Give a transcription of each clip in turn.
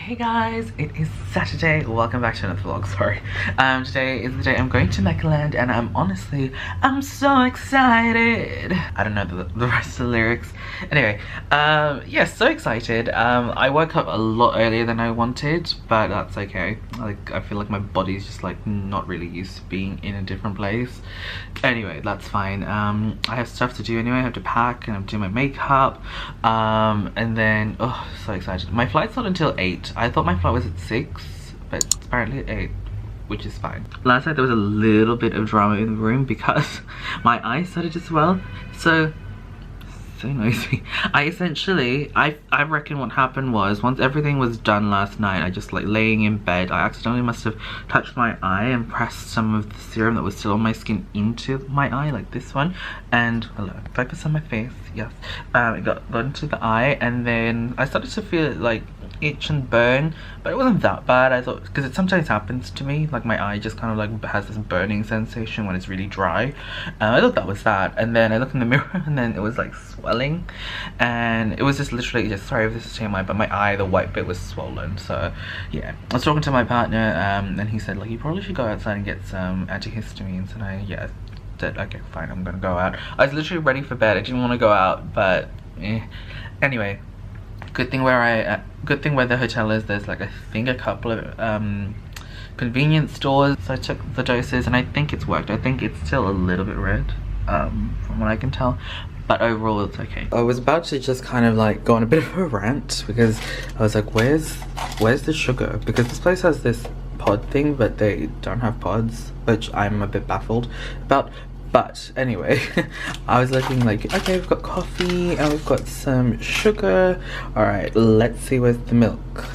Hey guys, it is Saturday. Welcome back to another vlog, sorry. Today is the day I'm going to Meccaland and I'm so excited. I don't know the rest of the lyrics. Anyway, yeah, so excited. I woke up a lot earlier than I wanted, but that's okay. Like, I feel like my body's just like not really used to being in a different place. Anyway, that's fine. I have stuff to do anyway. I have to pack and I'm doing my makeup. And then, oh, so excited. My flight's not until 8. I thought my flight was at 6, but it's apparently at 8, which is fine. Last night there was a little bit of drama in the room because my eye started to swell. So noisy. I reckon what happened was, once everything was done last night, I just like laying in bed, I accidentally must have touched my eye and pressed some of the serum that was still on my skin into my eye, like this one. And hello, focus on my face, yes. It got into the eye, and then I started to feel it like itch and burn, but it wasn't that bad. I thought, because it sometimes happens to me, like my eye just kind of like has this burning sensation when it's really dry. I thought that was that, and then I looked in the mirror and then it was like swelling, and it was just literally just, sorry if this is TMI, but my eye, the white bit was swollen. So yeah, I was talking to my partner and he said like, you probably should go outside and get some antihistamines, and I said okay fine, I'm gonna go out. I was literally ready for bed. I didn't want to go out, but anyway, good thing where the hotel is, there's like I think a couple of convenience stores. So I took the doses and I think it's worked. I think it's still a little bit red from what I can tell, but overall it's okay. I was about to just kind of like go on a bit of a rant because I was like, where's the sugar? Because this place has this pod thing, but they don't have pods, which I'm a bit baffled about. But anyway, I was looking like, okay, we've got coffee and we've got some sugar. All right, let's see where's the milk.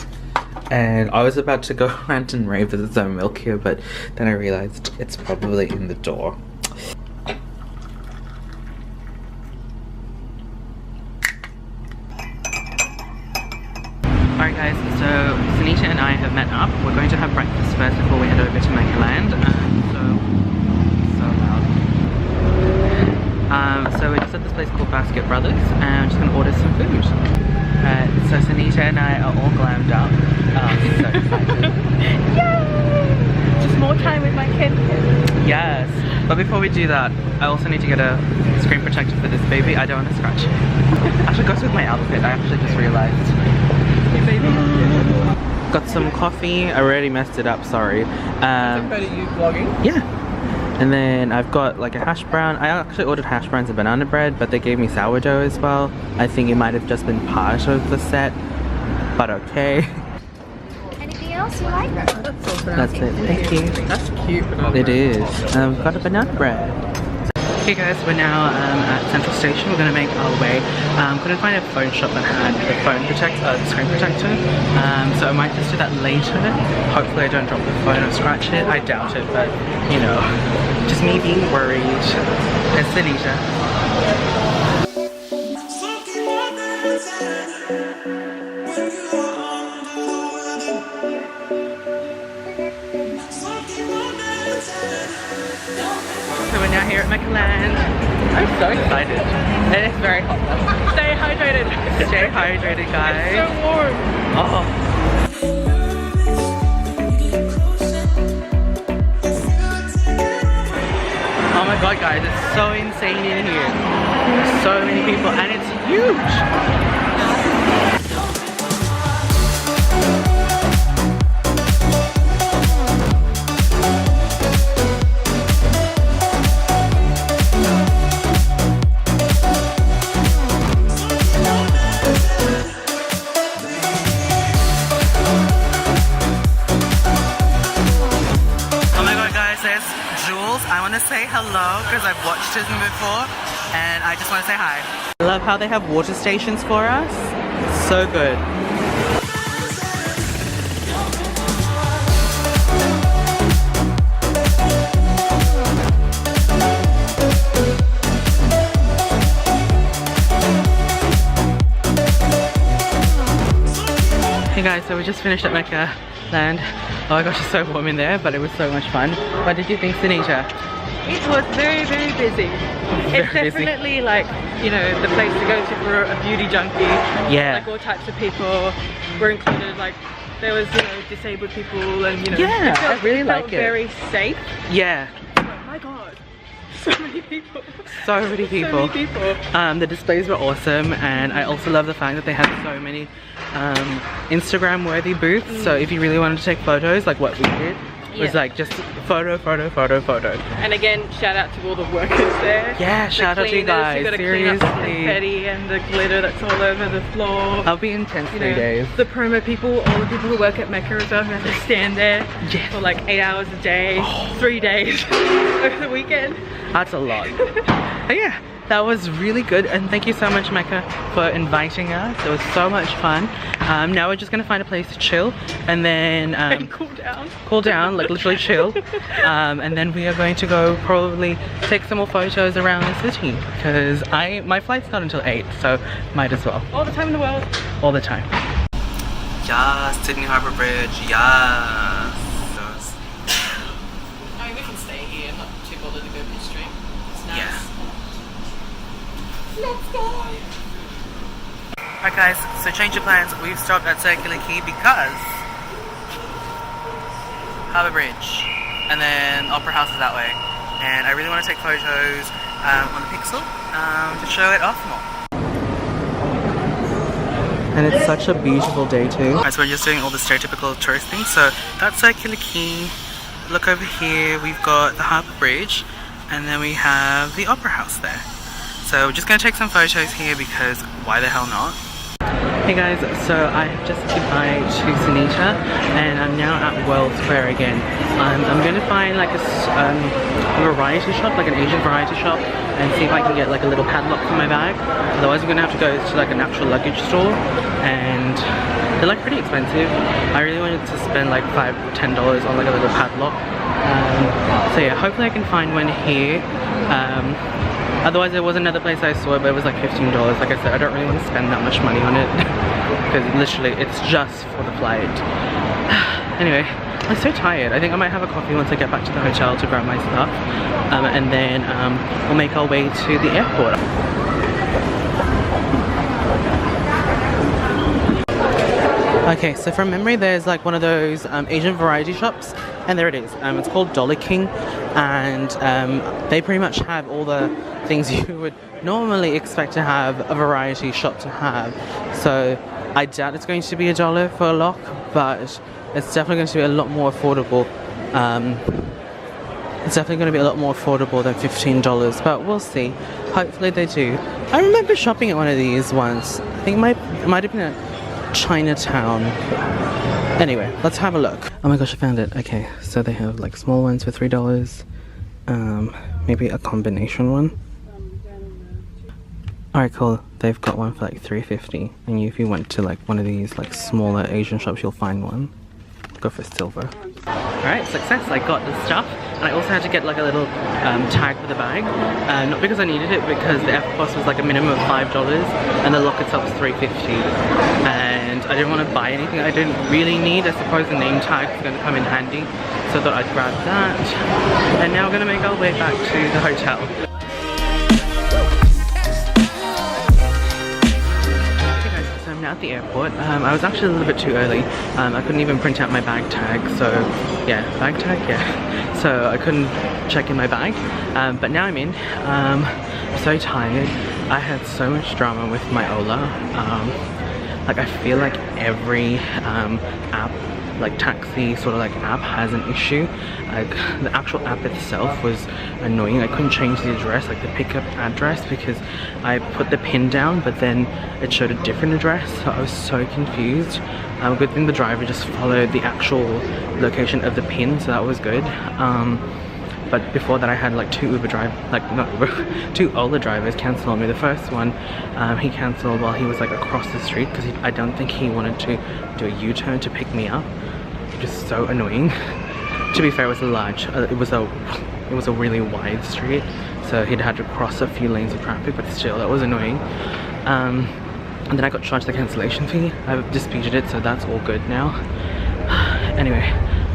And I was about to go rant and rave that there's no milk here, but then I realized it's probably in the door. Alright guys, so Sanita and I have met up. We're going to have breakfast first before we head over to Meccaland. So we're just at this place called Basket Brothers, and I'm just going to order some food. So Sanita and I are all glammed up. So excited. Yay! Just more time with my Ken. Yes. But before we do that, I also need to get a screen protector for this baby. I don't want to scratch it. Actually, it goes with my outfit. I actually just realized. Hey baby. Got some coffee. I already messed it up, sorry. Are you vlogging? Yeah. And then I've got like a hash brown. I actually ordered hash browns and banana bread, but they gave me sourdough as well. I think it might have just been part of the set, but okay. Anything else you like? That's it, thank you. That's cute. It is. We've got a banana bread. Okay guys, we're now at Central Station. We're going to make our way. Couldn't find a phone shop that had the screen protector. So I might just do that later. Hopefully I don't drop the phone or scratch it. I doubt it, but you know, just me being worried. And Sanita. So we're now here at Meccaland. I'm so excited. And it's very hot. Stay hydrated. Stay hydrated, guys. It's so warm. Oh. Oh my god, guys, it's so insane in here. There's so many people and it's huge. I want to say hello because I've watched him before and I just want to say hi. I love how they have water stations for us. So good. Hey guys, so we just finished at Meccaland. Oh my gosh, it's so warm in there, but it was so much fun. What did you think, Sanita? It was very, very busy. It's definitely like, you know, the place to go to for a beauty junkie. Yeah. Like all types of people were included, like there was, you know, disabled people and, you know, Yeah, I really like it. Very safe. Yeah. Oh my god. So many people. So many people. So many people. The displays were awesome, and I also love the fact that they had so many Instagram worthy booths. So if you really wanted to take photos, like what we did, it was like just photo. And again, shout out to all the workers there. Yeah, shout out to you guys. You gotta Seriously. clean up the confetti and the glitter that's all over the floor. I'll be intense 3 days. The promo people, all the people who work at Mecca as well, who have to stand there for like 8 hours a day, 3 days over the weekend. That's a lot. But yeah, that was really good, and thank you so much, Mecca, for inviting us. It was so much fun. Now we're just gonna find a place to chill, and then And cool down, like literally chill. And then we are going to go probably take some more photos around the city, because my flight's not until 8, so might as well. All the time in the world. All the time. Yes, Sydney Harbour Bridge. Yes. I mean, we can stay here, not too bothered to go to the street. It's nice. Yeah. Let's go. Alright guys, so change of plans. We've stopped at Circular Quay because Harbour Bridge, and then Opera House is that way. And I really want to take photos on the Pixel to show it off more. And it's such a beautiful day too. Alright, so we're just doing all the stereotypical tourist things. So that's Circular Quay. Look over here, we've got the Harbour Bridge, and then we have the Opera House there. So we're just going to take some photos here because why the hell not? Hey guys, so I have just said goodbye to Sanita, and I'm now at World Square again. I'm going to find like a variety shop, like an Asian variety shop, and see if I can get like a little padlock for my bag. Otherwise I'm going to have to go to like an actual luggage store, and they're like pretty expensive. I really wanted to spend like $5–10 on like a little padlock. So yeah, hopefully I can find one here. Otherwise there was another place I saw it, but it was like $15. Like I said, I don't really want to spend that much money on it because literally it's just for the flight. Anyway, I'm so tired. I think I might have a coffee once I get back to the hotel to grab my stuff, and then we'll make our way to the airport. Okay, so from memory there's like one of those Asian variety shops, and there it is. It's called Dollar King, and they pretty much have all the things you would normally expect to have a variety shop to have. So I doubt it's going to be $1 for a lock, but it's definitely going to be a lot more affordable. It's definitely going to be a lot more affordable than $15, but we'll see. Hopefully they do. I remember shopping at one of these once. I think it might have been at Chinatown. Anyway, let's have a look. Oh my gosh, I found it. Okay, so they have like small ones for $3. Maybe a combination one. Alright, cool. They've got one for like $3.50, and if you went to like one of these like smaller Asian shops, you'll find one. Go for silver. Alright, success. I got the stuff, and I also had to get like a little tag for the bag. Not because I needed it, because the airport cost was like a minimum of $5, and the lock itself was $3.50. And I didn't want to buy anything I didn't really need. I suppose the name tag is going to come in handy, so I thought I'd grab that. And now we're going to make our way back to the hotel. I'm now at the airport. I was actually a little bit too early. I couldn't even print out my bag tag, so yeah, bag tag, yeah. So I couldn't check in my bag, but now I'm in. I'm so tired. I had so much drama with my Ola. Like I feel like every app, like taxi sort of like app, has an issue. Like the actual app itself was annoying. I couldn't change the address, like the pickup address, because I put the pin down but then it showed a different address, so I was so confused. Good thing the driver just followed the actual location of the pin, so that was good. But before that I had like two Ola drivers cancel on me. The first one, he cancelled while he was like across the street, because I don't think he wanted to do a U-turn to pick me up. Just so annoying. To be fair, it was it was a really wide street, so he'd had to cross a few lanes of traffic, but still, that was annoying. And then I got charged the cancellation fee. I've disputed it, so that's all good now. Anyway,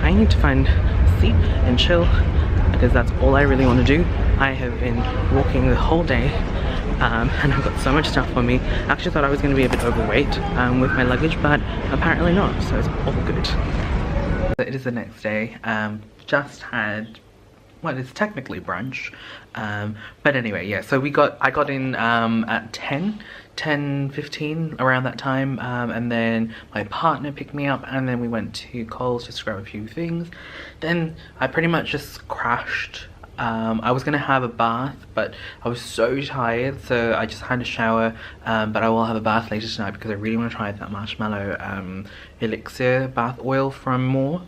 I need to find a seat and chill, because that's all I really want to do. I have been walking the whole day, and I've got so much stuff on me. I actually thought I was going to be a bit overweight with my luggage, but apparently not, so it's all good. It is the next day. Just had, well, it's technically brunch, but anyway, yeah, so I got in at 10:15 around that time, and then my partner picked me up, and then we went to Coles just to grab a few things. Then I pretty much just crashed. I was gonna have a bath, but I was so tired, so I just had a shower, but I will have a bath later tonight because I really want to try that marshmallow elixir bath oil from More.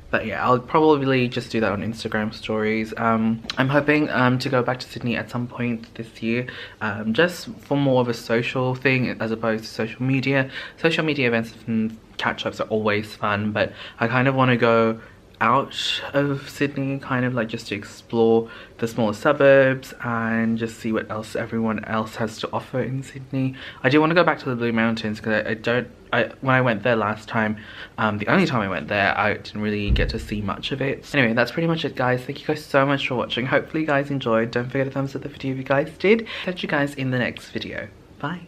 But yeah, I'll probably just do that on Instagram stories. I'm hoping to go back to Sydney at some point this year, just for more of a social thing as opposed to social media. Social media events and catch-ups are always fun, but I kind of want to go out of Sydney, kind of like just to explore the smaller suburbs and just see what else everyone else has to offer in Sydney. I do want to go back to the Blue Mountains because when I went there last time, the only time I went there, I didn't really get to see much of it. Anyway, that's pretty much it, guys. Thank you guys so much for watching. Hopefully you guys enjoyed. Don't forget to thumbs up the video if you guys did. Catch you guys in the next video. Bye.